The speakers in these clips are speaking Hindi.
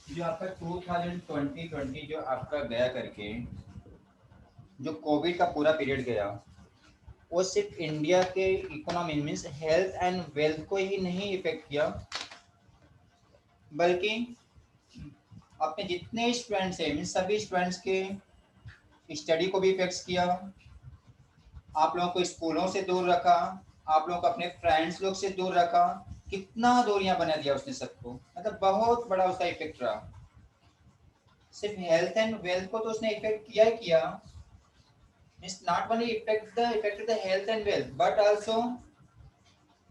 जो आपका 2020 जो आपका गया करके, जो कोविड का पूरा पीरियड गया, वो सिर्फ इंडिया के economy means health and wealth को ही नहीं इफेक्ट किया, बल्कि अपने जितने स्टूडेंट्स हैं मीन्स सभी स्टूडेंट्स के स्टडी को भी इफेक्ट किया। आप लोगों को स्कूलों से दूर रखा, आप लोगों को अपने फ्रेंड्स लोग से दूर रखा, कितना दूरियां बना दिया उसने सबको, मतलब बहुत बड़ा उसका इफेक्ट रहा। सिर्फ हेल्थ एंड वेल्थ को तो उसने इफेक्ट किया ही किया, means not only effect the health and wealth but also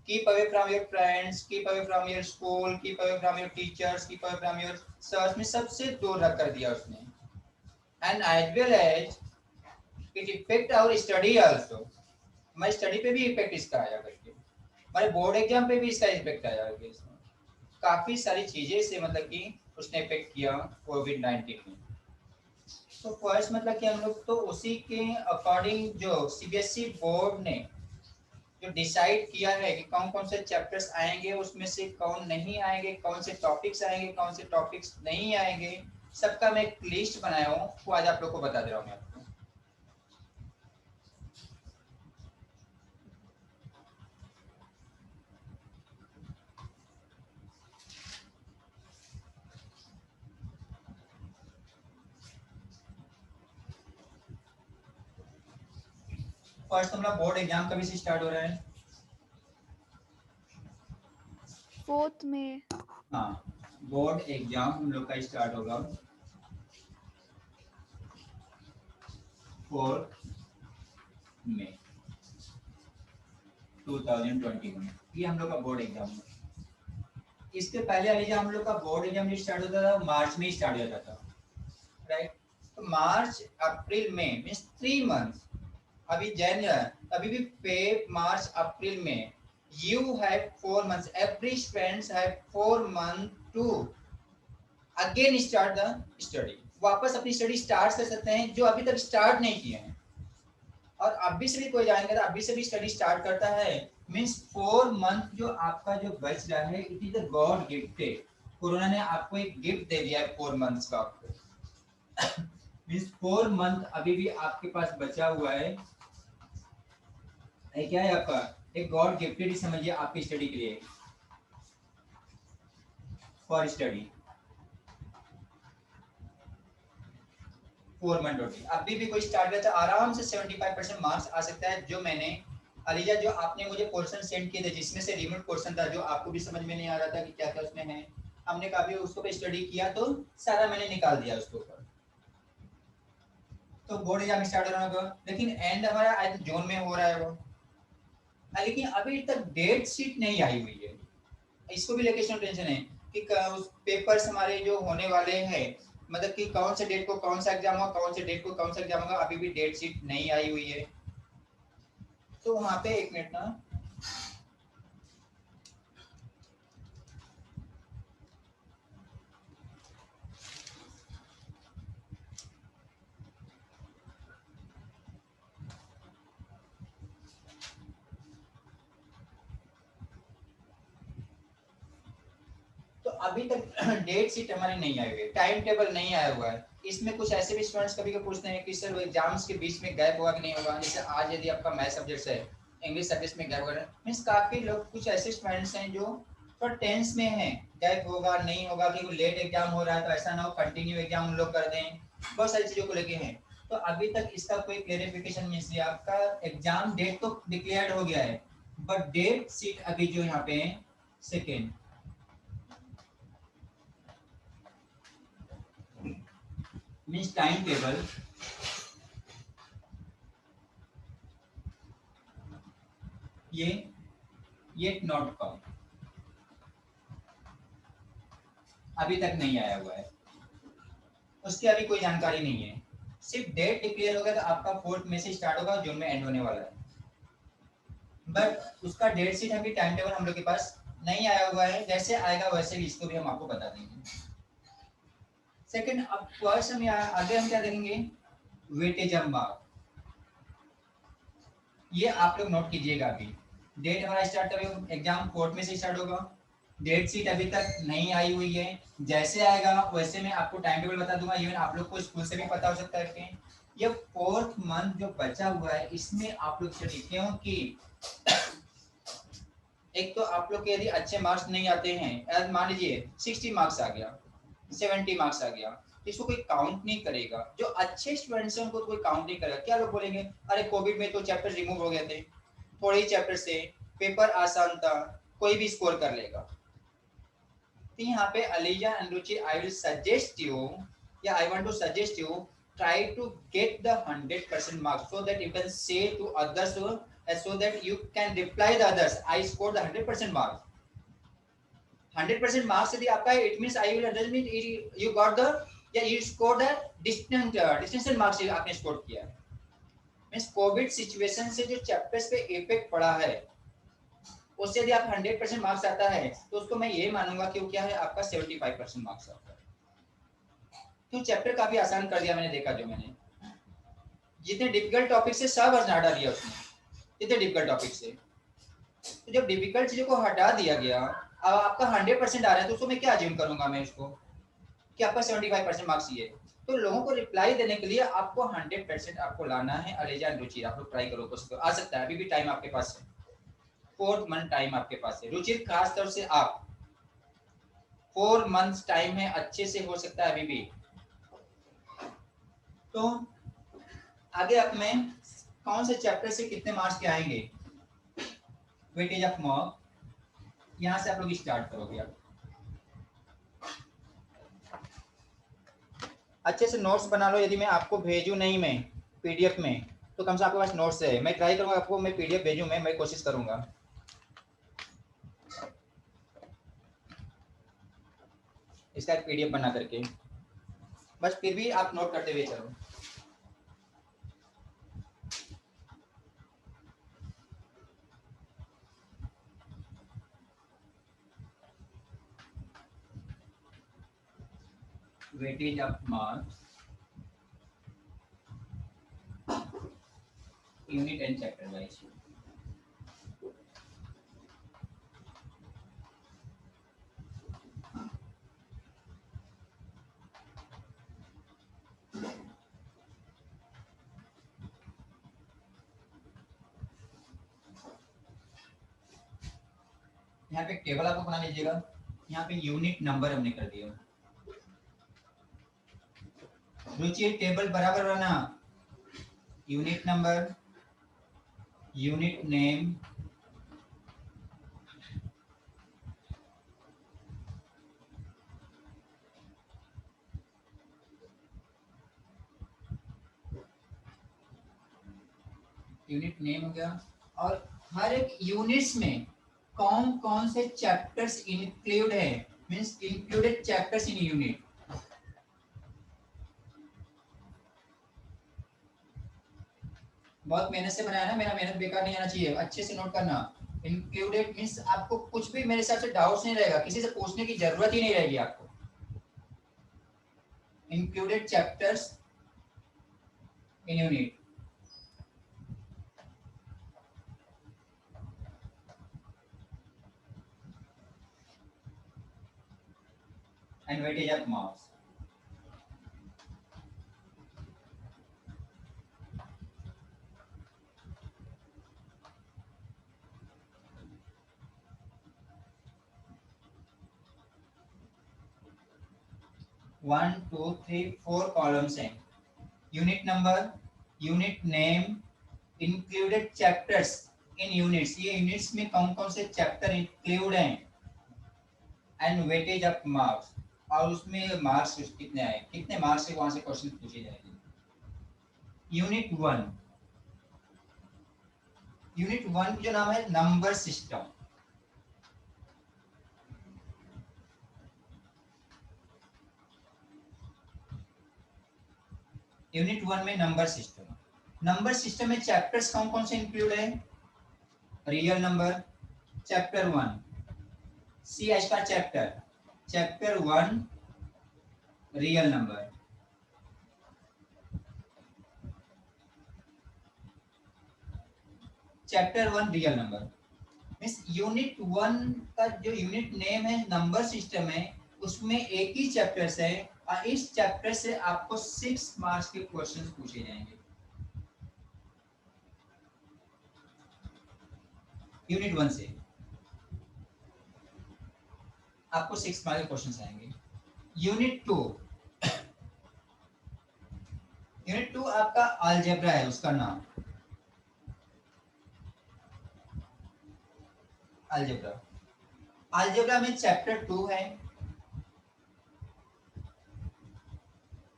keep away from your friends, keep away from your school, keep away from your teachers, keep away from your sir, में सबसे दूर रख कर दिया उसने। And as well as it effect our study also, हमारी स्टडी पे भी इफेक्ट इसका आया करके, हमारे बोर्ड एग्जाम पे भी इसका इफेक्ट आया करके, इसमें काफी सारी चीजें से मतलब कि उसने इफेक्ट किया कोविड-19 में। तो फर्स्ट मतलब कि हम लोग तो उसी के अकॉर्डिंग जो सीबीएसई बोर्ड ने जो डिसाइड किया है कि कौन कौन से चैप्टर्स आएंगे, उसमें से कौन नहीं आएंगे, कौन से टॉपिक्स आएंगे, कौन से टॉपिक्स नहीं आएंगे, सबका मैं एक लिस्ट बनाया हूँ, वो आज आप लोग को बता दे रहा हूँ मैं आपको। फर्स्ट हमारा बोर्ड एग्जाम कभी से स्टार्ट हो रहा है? 4th में। हाँ, बोर्ड एग्जाम हम लोग का स्टार्ट होगा 4 मई 2021, ये हम लोग का बोर्ड एग्जाम है। इसके पहले वाली जो हम लोग का बोर्ड एग्जाम स्टार्ट होता था मार्च में ही स्टार्ट हो जाता था, राइट? तो मार्च अप्रैल मई मीन्स 3 मंथ, अभी जनवरी, अभी भी फेब मार्च अप्रैल में, you have 4 months, every students have 4 month to again start the study, वापस अपनी स्टडी स्टार्ट कर सकते हैं जो अभी तक स्टार्ट नहीं किए हैं। और अभी से भी कोई जाएंगे तो अभी से भी स्टडी स्टार्ट करता है, मीन्स 4 मंथ जो आपका जो बच रहा है, it is the God gifted, corona ने आपको एक गिफ्ट दे दिया है 4 मंथ्स का आपको। मीन्स 4 मंथ अभी भी आपके पास बचा हुआ है, क्या है आपका, एक गॉड गिफ्टेड ही समझिए आपकी स्टडी के लिए, फॉर स्टडी 4 मंथ होती। अभी भी कोई स्टार्ट करता है आराम से 75% मार्क्स आ सकता है। जो मैंने अलीजा, जो आपने मुझे क्वेश्चन सेंड किए थे जिसमें से रिमोट क्वेश्चन था जो आपको भी समझ में नहीं आ रहा था कि क्या क्या उसमें है, हमने काफी उसको पे स्टडी किया तो सारा मैंने निकाल दिया उसके ऊपर। तो बोर्ड एग्जाम स्टार्ट होना होगा, लेकिन एंड हमारा आई थिंक जून में हो रहा है वो। लेकिन अभी तक डेट शीट नहीं आई हुई है, इसको भी लेके टेंशन है कि उस पेपर्स हमारे जो होने वाले हैं, मतलब कि कौन से डेट को कौन सा एग्जाम होगा, कौन से डेट को कौन सा एग्जाम होगा, अभी भी डेट शीट नहीं आई हुई है। तो वहां पे एक मिनट ना, तो अभी तक डेट शीट हमारी नहीं आई हुई है, टाइम टेबल नहीं आया हुआ है। इसमें कुछ ऐसे भी स्टूडेंट्स कभी कभी पूछते हैं कि सर एग्जाम्स के बीच में गैप होगा कि नहीं होगा, जैसे आज यदि आपका मैथ सब्जेक्ट है, इंग्लिश सब्जेक्ट में गैप होगा, मीन्स काफी लोग कुछ ऐसे स्टूडेंट्स हैं जो थोड़ा टेंस में है, गैप होगा नहीं होगा, कि लेट एग्जाम हो रहा है तो ऐसा ना हो कंटिन्यू एग्जाम उन लोग कर दें, बहुत सारी चीजों को लेके हैं। तो अभी तक इसका कोई क्लेरिफिकेशन मीन्स आपका एग्जाम डेट तो डिक्लेयर्ड हो गया है, बट डेट सीट अभी जो यहाँ पे सेकेंड मीन्स टाइम टेबल, ये ये नॉट कम अभी तक नहीं आया हुआ है, उसकी अभी कोई जानकारी नहीं है। सिर्फ डेट डिक्लेयर होगा तो आपका 4 मई से स्टार्ट होगा, जून में एंड होने वाला है, बट उसका डेट शीट अभी टाइम टेबल हम लोग के पास नहीं आया हुआ है, जैसे आएगा वैसे भी इसको भी हम आपको बता देंगे। सेकंड, अब फर्स्ट हम आगे हम क्या देखेंगे, वेटेज ऑफ मार्क, ये आप लोग नोट कीजिएगा। अभी डेट हमारा स्टार्ट करेगा, एग्जाम 4 में से स्टार्ट होगा, डेट शीट अभी तक नहीं आई हुई है, जैसे आएगा वैसे मैं आपको टाइम टेबल बता दूंगा। इवन आप लोग को स्कूल से भी पता हो सकता है कि ये 4th मंथ जो बचा हुआ है इसमें आप लोग स्टडी, क्योंकि एक तो आप लोग के यदि अच्छे मार्क्स नहीं आते हैं, मान लीजिए 60 मार्क्स आ गया, 70 मार्क्स आ गया, इसको कोई काउंट नहीं करेगा। जो अच्छे स्टूडेंट्स हैं उनको तो कोई काउंट नहीं करेगा। क्या लोग बोलेंगे, अरे कोविड में तो चैप्टर रिमूव हो गए थे, थोड़े ही चैप्टर से पेपर आसान था, कोई भी स्कोर कर लेगा। तो यहाँ पे Aliza and Ruchi, I will suggest you, या I want to suggest you, try to get the 100% marks so that you can say to others, so that you can reply the others, I scored the 100% marks. 100% marks यदि आपका है, it means I will mean you got the, या you scored the distinction marks आपने स्कोर किया है। मींस कोविड सिचुएशन से जो चैप्टर्स पे इफेक्ट पड़ा है उससे यदि आप 100% मार्क्स आता है तो उसको मैं ये मानूंगा कि वो क्या है, आपका 75% मार्क्स आता है। तो चैप्टर काफी आसान कर दिया मैंने, देखा जो मैंने जितने डिफिकल्ट टॉपिक से सब हटा दिया उसने, जितने डिफिकल्ट टॉपिक से। तो जब डिफिकल्ट चीजों को हटा दिया गया, अब आपका 100% आ रहा है, तो उसको मैं क्या अज्यूम करूंगा मैं इसको कि आपका 75% मार्क्स ही है। तो लोगों को रिप्लाई देने के लिए आपको 100% आपको लाना है। अलीजा एंड रुचि, आप लोग ट्राई करो, कोशिश करो, आ सकता है, अभी भी टाइम आपके पास है, 4 मंथ टाइम आपके पास है। रुचि खास तौर से आप 4 मंथ्स टाइम है, अच्छे से हो सकता है अभी भी। तो आगे आप में कौन से चैप्टर से कितने मार्क्स के आएंगे, वेटेज ऑफ मार्क, यहां से आप लोग स्टार्ट करोगे। आप अच्छे से नोट्स बना लो। यदि मैं आपको भेजूं नहीं मैं पीडीएफ में, तो कम से आपके पास नोट्स है। मैं ट्राई करूंगा आपको मैं पीडीएफ भेजूं, मैं कोशिश करूंगा। इसका एक पीडीएफ बना करके, बस फिर भी आप नोट करते हुए चलो। Weightage of marks, unit and chapter wise. यहाँ पे एक टेबल आपको बना लीजिएगा। यहाँ पे यूनिट नंबर हमने कर दिया। रुचि टेबल बराबर बना, unit number, unit name, unit name हो गया, और हर एक यूनिट्स में कौन कौन से चैप्टर्स इंक्लूड है, means included chapters in unit. बहुत मेहनत से बनाया ना, मेरा मेहनत बेकार नहीं आना चाहिए, अच्छे से नोट करना। इंक्लूडेड मींस आपको कुछ भी मेरे हिसाब से डाउट्स नहीं रहेगा, किसी से पूछने की जरूरत ही नहीं रहेगी आपको। Included chapters in unit. And weightage of marks. One two three 4 columns हैं। Unit number, unit name, included chapters in units, ये यूनिट्स में कौन कौन से चैप्टर इंक्लूड हैं, एंड वेटेज ऑफ मार्क्स, और उसमें मार्क्स कितने आए, कितने मार्क्स से वहां से क्वेश्चन पूछे जाएंगे। यूनिट 1, यूनिट 1 जो नाम है नंबर सिस्टम। यूनिट 1 में नंबर सिस्टम, नंबर सिस्टम में चैप्टर्स कौन कौन से इंक्लूड है, real number, chapter 1, C H का chapter, chapter 1 real number, chapter 1 real number. Means unit 1 का जो यूनिट नेम है नंबर सिस्टम है, उसमें एक ही चैप्टर है और इस चैप्टर से आपको 6 मार्क्स के क्वेश्चंस पूछे जाएंगे। यूनिट 1 से आपको 6 मार्क्स के क्वेश्चंस आएंगे। यूनिट 2, यूनिट 2 आपका अलजेब्रा है, उसका नाम अलजेब्रा। अलजेब्रा में चैप्टर 2 है।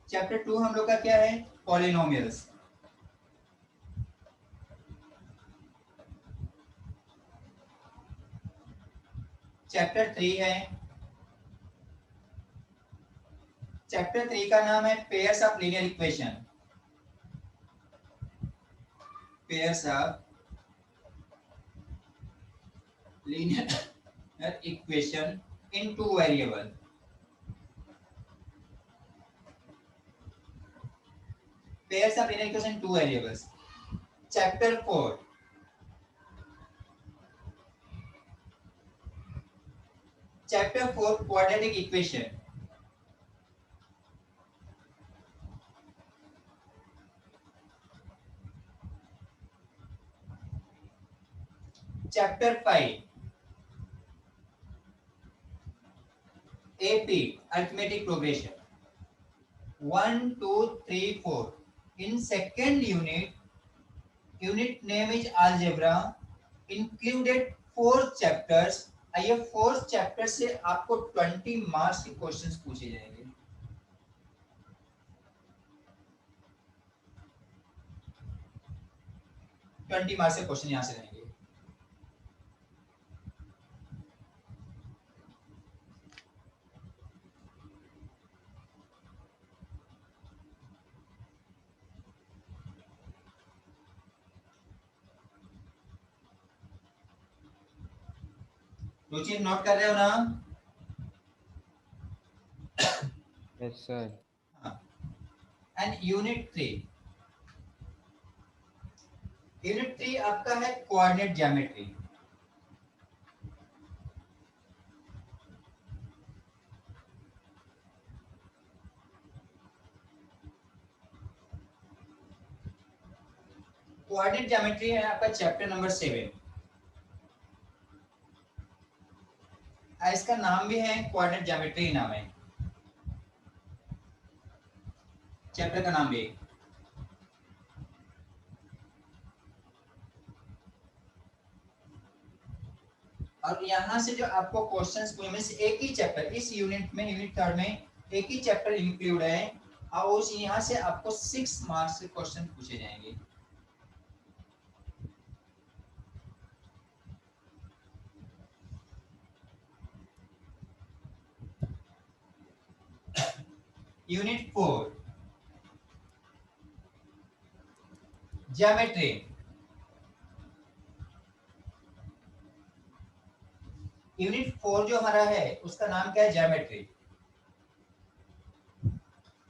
चैप्टर 2 हम लोग का क्या है? पॉलिनोमियल्स। चैप्टर 3 है, चैप्टर 3 का नाम है pairs of linear equation. Pairs of linear equation in 2 variable. Pairs of linear equation 2 variables. Chapter 4, chapter 4 quadratic equation. Chapter 5 AP arithmetic progression 1 2 3 4। in second unit, unit name is algebra, included 4 chapters। ये 4 चैप्टर से आपको 20 मार्क्स के क्वेश्चंस पूछे जाएंगे। ट्वेंटी मार्क्स के क्वेश्चन यहां से रहेंगे। दो चीज नोट कर रहे हो ना? Yes sir. And unit 3, unit 3 आपका है कोऑर्डिनेट ज्योमेट्री। कोऑर्डिनेट ज्योमेट्री है आपका चैप्टर नंबर 7। इसका नाम भी है कोऑर्डिनेट ज्योमेट्री नाम है चैप्टर का नाम भी। और यहाँ से जो आपको क्वेश्चंस पूछे एक ही चैप्टर, इस यूनिट में यूनिट 3 में एक ही चैप्टर इंक्लूड है और उस यहाँ से आपको 6 मार्क्स के क्वेश्चन पूछे जाएंगे। Unit 4 geometry. यूनिट 4 जो हमारा है उसका नाम क्या है? ज्योमेट्री।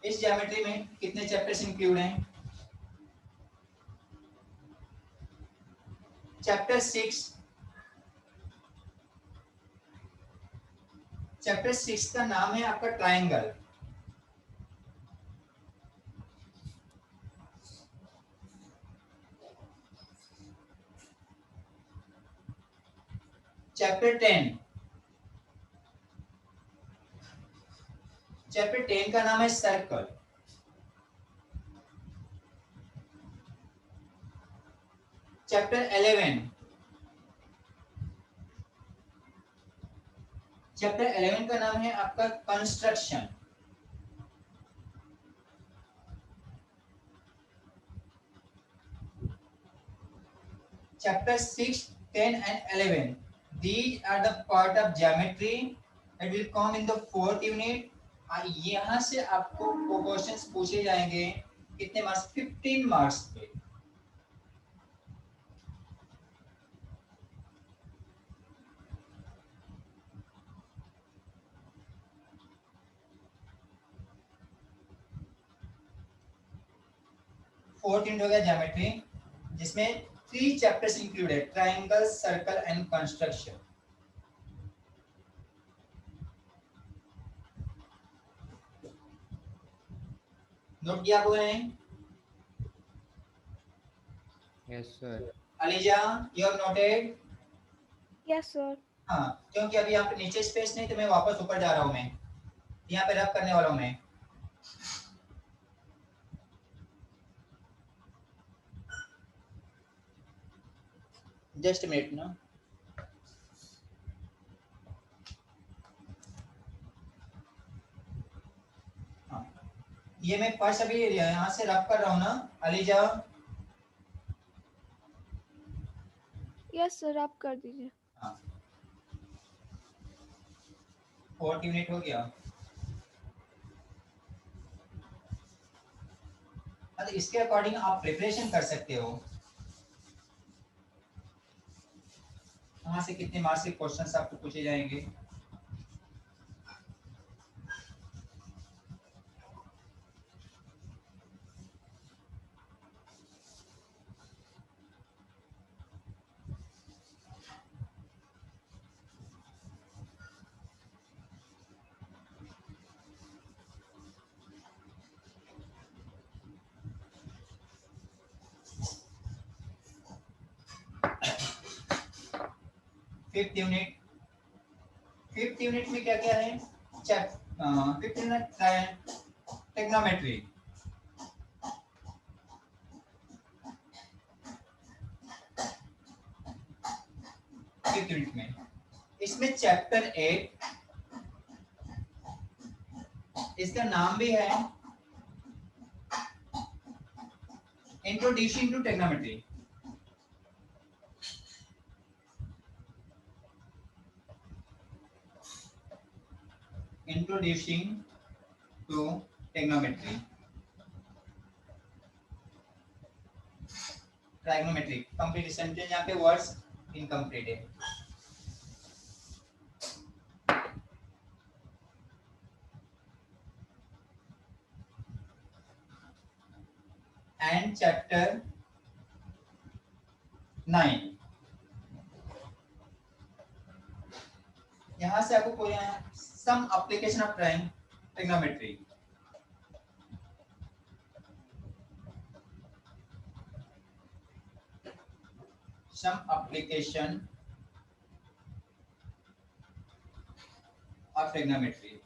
इस ज्योमेट्री में कितने चैप्टर्स इंक्लूड हैं? चैप्टर 6। चैप्टर 6 का नाम है आपका ट्रायंगल। चैप्टर 10, चैप्टर 10 का नाम है सर्कल। चैप्टर 11, चैप्टर 11 का नाम है आपका construction. chapter 6, 10 and 11, these are the part of geometry that will come in the 4th unit। यहाँ से आपको क्वेश्चंस पूछे जाएंगे कितने मार्क्स? 15 मार्क्स पे। फोर्थ यूनिट हो गया ज्योमेट्री, जिसमें 3 chapters included: triangle, circle and construction. Note किया आप लोगों ने? Yes, sir. ELISA, you have noted? Yes, sir. हाँ, क्योंकि अभी यहाँ पे नीचे स्पेस नहीं तो मैं वापस ऊपर जा रहा हूँ, मैं यहाँ पे रब करने वाला हूँ मैं। जस्ट मिनट ना। हाँ, ये मैं फर्स्ट अभी यहाँ से रब कर रहा हूँ ना अलीजा? Yes, sir. आप कर दीजिए. हाँ, 4 यूनिट हो गया। मतलब इसके अकॉर्डिंग आप प्रिपरेशन कर सकते हो। वहां से कितने मार्क्स के क्वेश्चंस आपको पूछे जाएंगे? Fifth unit. फिफ्थ यूनिट में क्या क्या है? Fifth unit trigonometry. Fifth unit में इसमें चैप्टर 8, इसका नाम भी है introducing to trigonometry. Introducing to trigonometry, trigonometry. Complete sentence यहाँ पे वर्ड्स इनकम्प्लीट है। एंड चैप्टर 9, यहाँ से आपको कोई some application of trigonometry. Some application of trigonometry.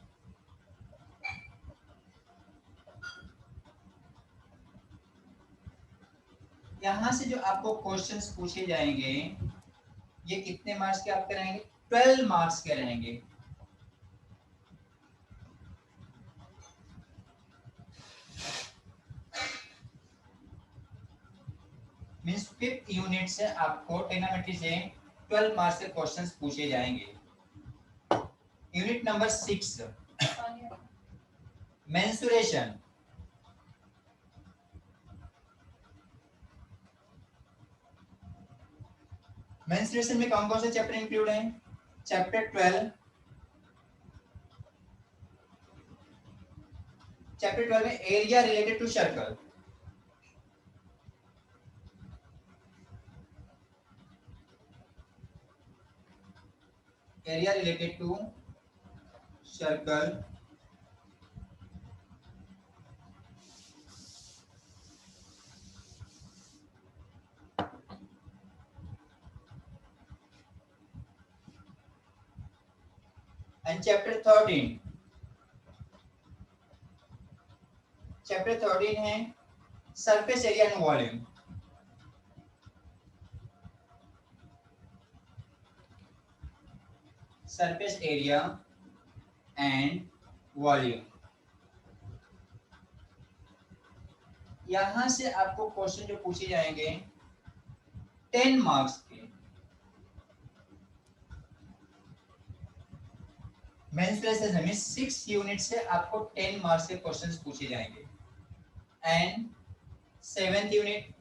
यहाँ से जो आपको क्वेश्चंस पूछे जाएंगे ये कितने मार्क्स के आपके रहेंगे? 12 मार्क्स के रहेंगे। मींस फिफ्थ यूनिट से आपको ट्रिग्नोमेट्री से 12 मार्क्स के क्वेश्चंस पूछे जाएंगे। Unit number 6, mensuration. मेंसुरेशन में कौन कौन से चैप्टर इंक्लूड हैं? चैप्टर 12, चैप्टर 12 में area related to circle. Area related to circle. And chapter 13, chapter 13 है surface area and volume. Surface area and volume. यहां से आपको क्वेश्चन जो पूछे जाएंगे 10 मार्क्स के। मेंसुरेशन में 6 यूनिट से आपको 10 मार्क्स के क्वेश्चंस पूछे जाएंगे। And 7th unit,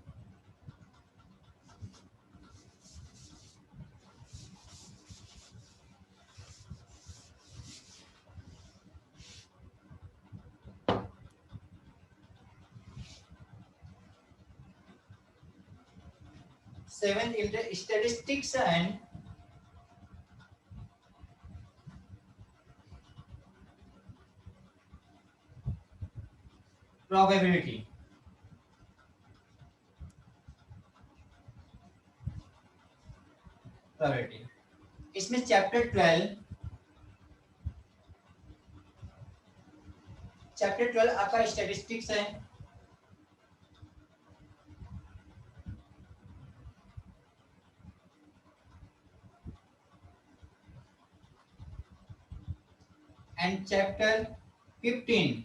7th statistics and probability. Probability. इसमें चैप्टर 12 आपका स्टैटिस्टिक्स है। And chapter 15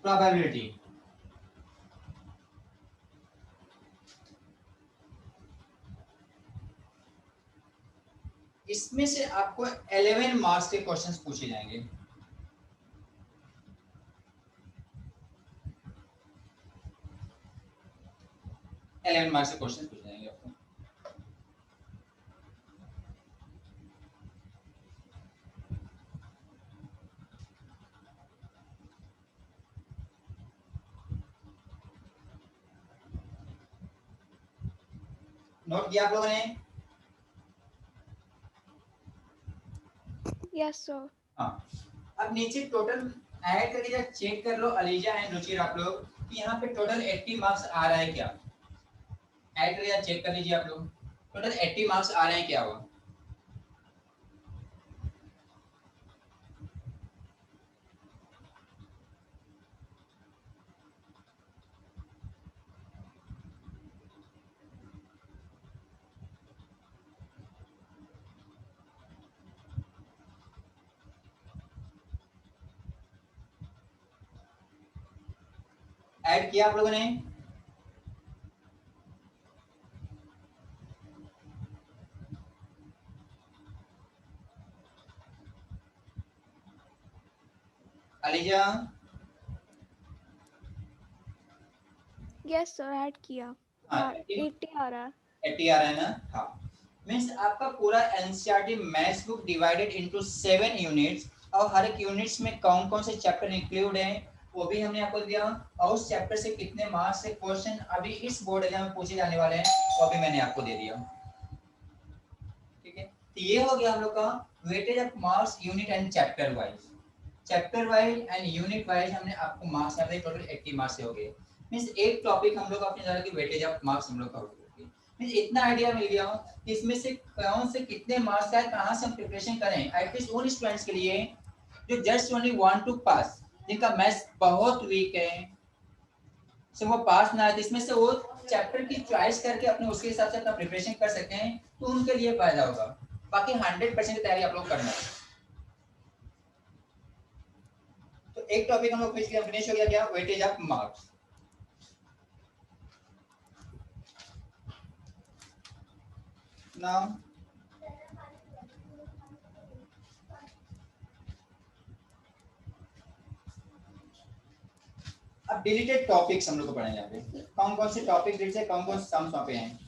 probability. इसमें से आपको 11 मार्क्स के क्वेश्चंस पूछे जाएंगे। 11 मार्क्स के क्वेश्चंस पूछे जाएंगे आपको। नोट किया आप लोगों ने? Yes sir. हाँ, अब नीचे टोटल ऐड करके जरा चेक कर लो अलीजा एंड रुचिर आप लोग कि यहाँ पे टोटल 80 मार्क्स आ रहा है क्या। ऐड करके चेक कर लीजिए आप लोग, टोटल 80 मार्क्स आ रहे हैं क्या हुआ। ऐड किया आप लोगों ने? अलीजा? यस सर, ऐड किया। हाँ, 80 आ रहा है। 80 आ रहा है ना? हाँ, मीन्स आपका पूरा NCERT maths book divided into 7 units और हर एक यूनिट्स में कौन कौन से चैप्टर इंक्लूड हैं वो भी हमने आपको दिया और उस चैप्टर से कितने मार्क्स से क्वेश्चन अभी इस बोर्ड एग्जाम में पूछे जाने वाले हैं वो भी मैंने आपको दे दिया। ठीक है, तो ये हो गया हम लोग का weightage of marks unit and chapter wise. Chapter wise and unit wise हमने आपको मार्क्स यहाँ पे टोटल 80 मार्क्स से हो गए। मींस एक टॉपिक हम लोग अपने जाना कि वेटेज ऑफ मार्क्स हम लोग का हो गया। मींस इतना आइडिया मिल गया कि इसमें से कौन से कितने मार्क्स का है, कहाँ से हम प्रिपरेशन करें एटलीस्ट उन स्टूडेंट्स के लिए जो जस्ट ओनली वांट टू पास, जिनका मैथ्स बहुत वीक है, से वो पास ना आए, इसमें से वो चैप्टर की चॉइस करके अपने उसके हिसाब से अपना प्रिपरेशन कर सकते हैं तो उनके लिए फायदा होगा। बाकी 100% की तैयारी आप लोग करना है। तो एक टॉपिक हम लोग फिनिश हो गया क्या, वेटेज ऑफ मार्क्स। नाउ अब डिलीटेड टॉपिक्स हम लोग को पढ़ेंगे यहाँ पे कौन कौन से टॉपिक डिलीट है, कौन कौन से सम्स वहाँ पे हैं।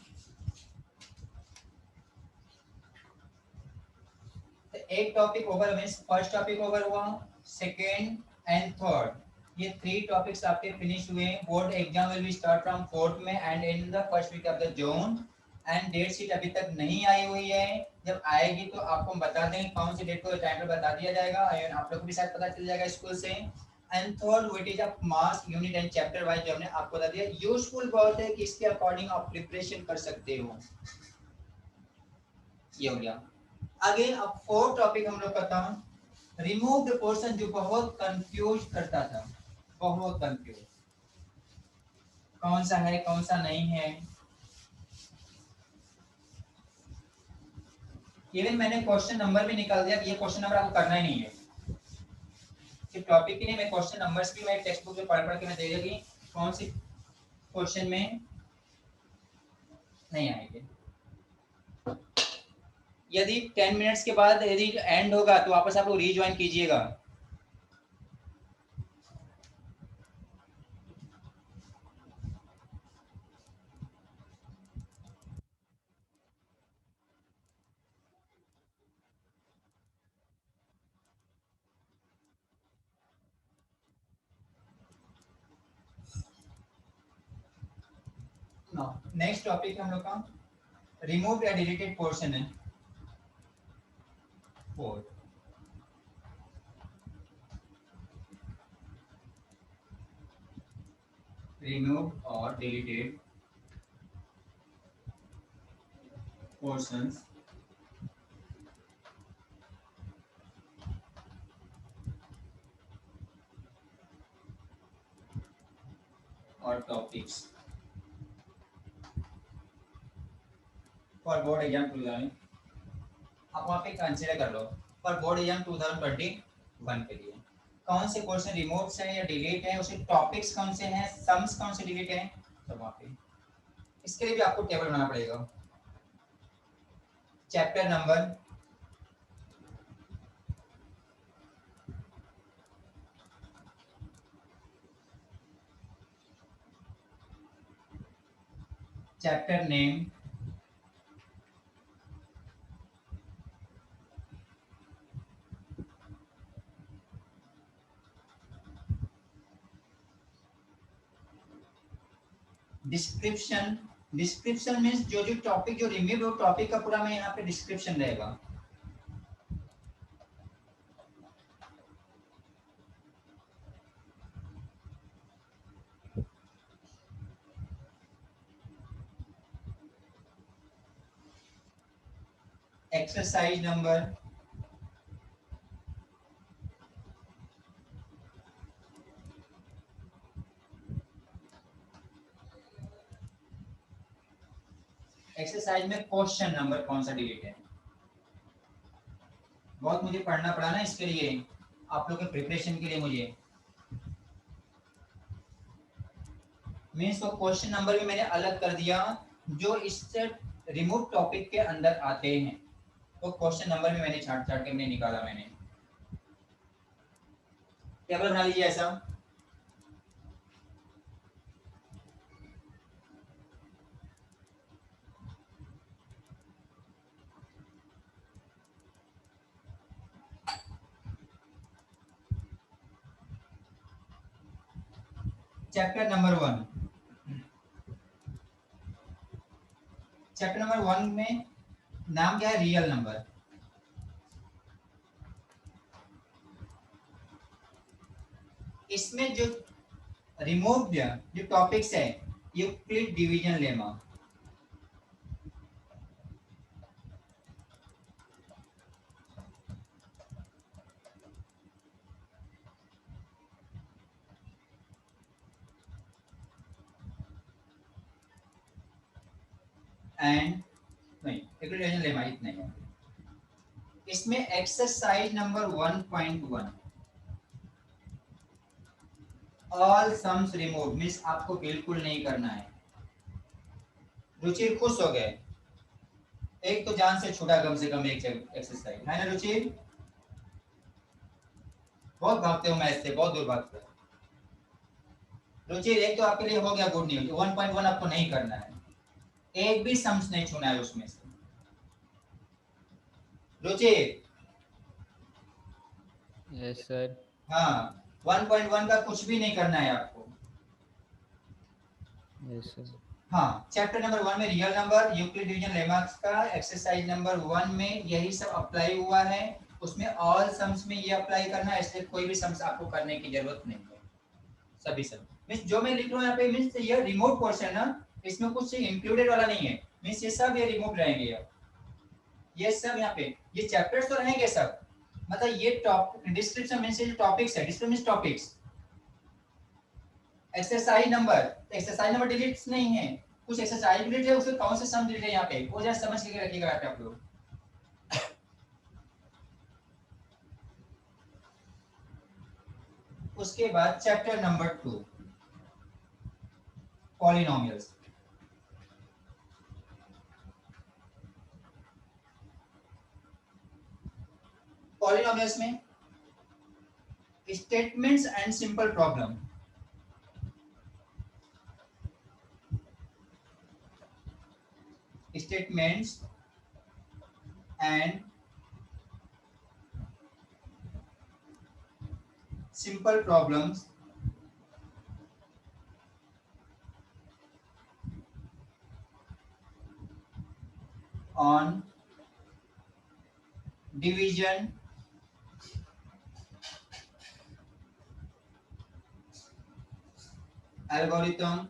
तो एक topic over means first topic over हुआ, सेकंड एंड थर्ड ये 3 टॉपिक्स आपके फिनिश हुए। Board exam will be start from 4th में and in the first week of the June and date sheet अभी तक नहीं आई हुई है। जब आएगी तो आपको हम बता देंगे कौन सी डेट को टाइम पर बता दिया जाएगा एंड आप लोग को भी शायद पता चल जाएगा स्कूल से। And third weightage of marks unit and chapter wise जो हमने आपको बता दिया, यूजफुल बहुत है कि इसके अकॉर्डिंग आप प्रिपरेशन कर सकते हो। ये हो गया। आगे अब 4th टॉपिक हम लोग का था रिमूव द पोर्शन, जो बहुत कंफ्यूज करता था, बहुत कंफ्यूज कौन सा है कौन सा नहीं है। इवन मैंने क्वेश्चन नंबर भी निकाल दिया कि ये क्वेश्चन नंबर आपको करना ही नहीं है। सिर्फ टॉपिक के लिए मैं क्वेश्चन नंबर्स भी मैं टेक्स्ट बुक में पढ़ पढ़ के मैं दे दिया कि कौन सी क्वेश्चन में नहीं आएंगे। यदि 10 मिनट्स के बाद यदि एंड होगा तो वापस आप लोग रीज्वाइन कीजिएगा। नेक्स्ट टॉपिक हम लोग का रिमूव या डिलीटेड पोर्शन है 4. रिमूव और डिलीटेड पोर्शंस और टॉपिक्स फॉर बोर्ड एग्जाम 2000. आप वहाँ पे कंसिडर कर लो फॉर बोर्ड एग्जाम 2021 के लिए कौन से क्वेश्चन रिमूव है या डिलीट है, उसके टॉपिक्स कौन से हैं, सम्स कौन से डिलीट हैं, तो वहाँ पे इसके लिए भी आपको टेबल बनाना पड़ेगा. Chapter number chapter name description. Description means जो जो टॉपिक जो रिमूव हो टॉपिक का पूरा में यहाँ पे डिस्क्रिप्शन रहेगा. एक्सरसाइज नंबर एक्सरसाइज में क्वेश्चन नंबर कौन सा डिलीट है. बहुत मुझे पढ़ना पड़ा ना इसके लिए, आप लोग के प्रिपरेशन के लिए मुझे मीन्स तो क्वेश्चन नंबर भी मैंने अलग कर दिया जो इस रिमूव टॉपिक के अंदर आते हैं, तो क्वेश्चन नंबर भी मैंने छाट छाट के मैंने निकाला. मैंने टेबल बना लीजिए ऐसा. Chapter number 1. चैप्टर नंबर 1 में नाम क्या है, रियल नंबर. इसमें जो रिमूव जो टॉपिक्स है यूक्लिड डिवीजन लेमा. एंड नहीं यूक्लिड डिवीजन लेमा इतना ही है. इसमें exercise number 1.1 all sums remove means आपको बिल्कुल नहीं करना है. रुचि खुश हो गए, एक तो जान से छूटा कम से कम एक एक्सरसाइज है ना. रुचि बहुत भागते हो मैच से, बहुत दूर भागते हो. रुचि एक तो आपके लिए हो गया गुड न्यूज, 1.1 आपको नहीं करना है, एक भी सम्स नहीं छूना है उसमें से. रुचि यस सर. हाँ 1.1 का कुछ भी नहीं करना है आपको. Yes sir. हाँ चैप्टर नंबर 1 में real number Euclid division lemma का एक्सरसाइज नंबर 1 में यही सब अप्लाई हुआ है. उसमें ऑल सम्स में ये अप्लाई करना है, इसलिए कोई भी सम्स आपको करने की जरूरत नहीं है. सभी सब मींस जो मैं लिख रहा हूँ यहाँ पे मींस ये रिमोट पोर्शन ना, इसमें कुछ इंक्लूडेड वाला नहीं है. मींस ये सब ये रिमूव रहेंगे. अब ये सब यहाँ पे ये चैप्टर्स तो रहेंगे सब, मतलब ये टॉप डिस्क्रिप्शन मींस ये टॉपिक्स है. Description means topics. Exercise number delete नहीं है, कुछ एक्सरसाइज डिलीट है, उसके कौन से सम डिलीट है यहाँ पे वो जरा समझ के रखिएगा यहाँ पे आप लोग. उसके बाद चैप्टर नंबर 2 पॉलिनोमियल्स. पॉलिनोमियल्स में statements and simple problem. Statements and simple problems on division algorithm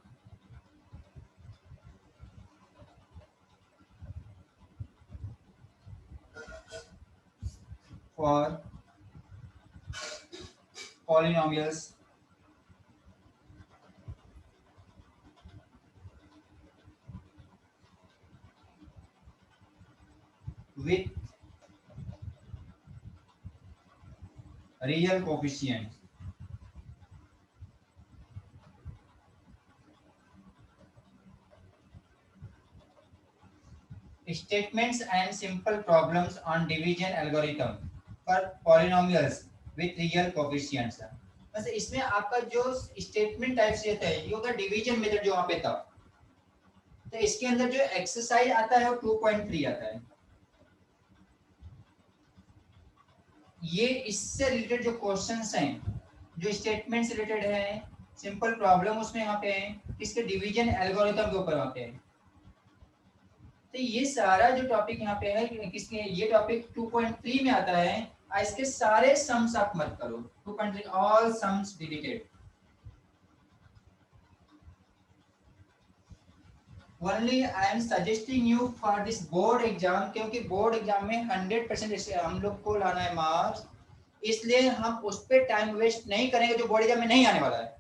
for polynomials with real coefficient. Statements and simple problems on division algorithm for polynomials with real coefficients. बस इसमें आपका जो स्टेटमेंट टाइप से था ये होगा डिवीजन मेथड जो वहां पे था, तो इसके अंदर जो एक्सरसाइज आता है वो 2.3 आता है। ये इससे रिलेटेड जो क्वेश्चंस हैं जो स्टेटमेंट से रिलेटेड है, सिंपल प्रॉब्लम उसमें यहाँ पे है, इसके डिवीजन एल्गोरिथम के ऊपर वहाँ पे है। तो ये सारा जो टॉपिक यहाँ पे है किसके, ये टॉपिक 2.3 में आता है। इसके सारे सम्स आप मत करो, 2.3 all sums deleted. Only I am suggesting you for this board exam, क्योंकि बोर्ड एग्जाम में 100% हम लोग को लाना है मार्क्स, इसलिए हम उस पर टाइम वेस्ट नहीं करेंगे जो बोर्ड एग्जाम में नहीं आने वाला है।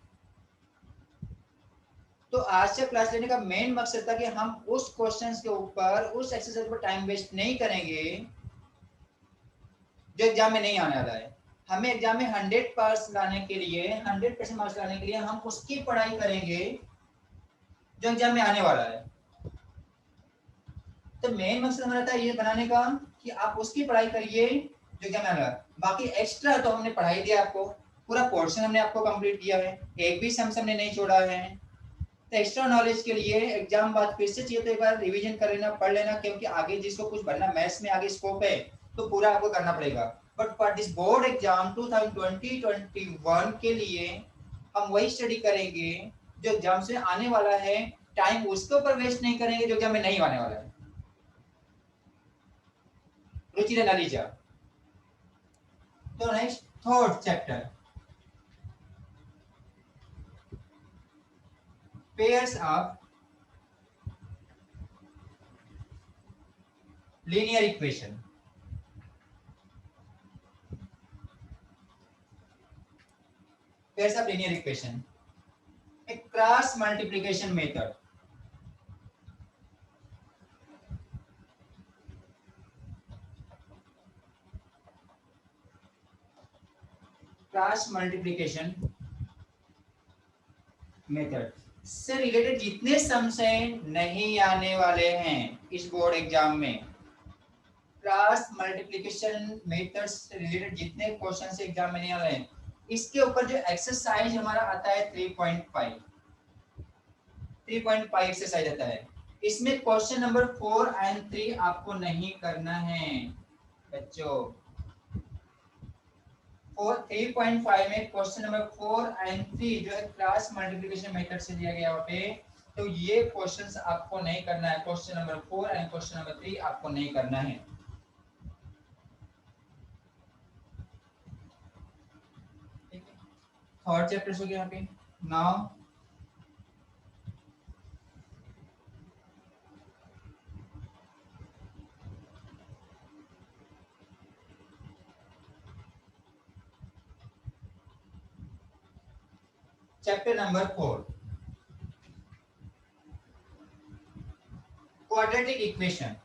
तो आज से क्लास लेने का मेन मकसद था कि हम उस क्वेश्चंस के ऊपर, उस एक्सरसाइज पर टाइम वेस्ट नहीं करेंगे जो एग्जाम में नहीं आने वाला है। हमें एग्जाम में 100% लाने के लिए, 100% मार्क्स लाने के लिए हम उसकी पढ़ाई करेंगे जो एग्जाम में आने वाला है। तो मेन मकसद हमारा था ये बनाने का कि आप उसकी पढ़ाई करिए जो एग्जाम में आने वाला है। बाकी एक्स्ट्रा तो हमने पढ़ाई दिया, आपको पूरा पोर्शन हमने आपको कंप्लीट किया है, एक भी सम हमने नहीं छोड़ा है। तो एक्स्ट्रा नॉलेज के लिए एग्जाम बाद फिर से चाहिए तो एक बार रिवीजन कर लेना, पढ़ लेना, क्योंकि आगे जिसको कुछ बनना, मैथ्स में आगे स्कोप है तो पूरा आपको करना पड़ेगा। But for this board exam 2020-21 के लिए हम वही स्टडी करेंगे जो एग्जाम से आने वाला है, टाइम उसके ऊपर वेस्ट नहीं करेंगे जो एग्जाम में नहीं आने वाला है। रुचि नलीजा। तो next third chapter, pairs of linear equation. Pairs of linear equation, a cross multiplication method. Cross multiplication method से रिलेटेड जितने सम्स हैं नहीं आने वाले हैं इस बोर्ड एग्जाम में। क्रॉस मल्टीप्लिकेशन मेथड से रिलेटेड जितने क्वेश्चन से एग्जाम में नहीं आ रहे हैं, इसके ऊपर जो एक्सरसाइज हमारा आता है 3.5 एक्सरसाइज आता है। इसमें क्वेश्चन नंबर 4 एंड 3 आपको नहीं करना है बच्चों। 3.5 में क्वेश्चन नंबर 4 एंड 3 जो है क्लास मल्टीप्लिकेशन मेथड से दिया गया वहाँ पे, तो ये क्वेश्चंस आपको नहीं करना है। Question number 4 and question number 3 आपको नहीं करना है। थर्ड चैप्टर हो गया यहाँ पे। Now chapter number 4, quadratic equation.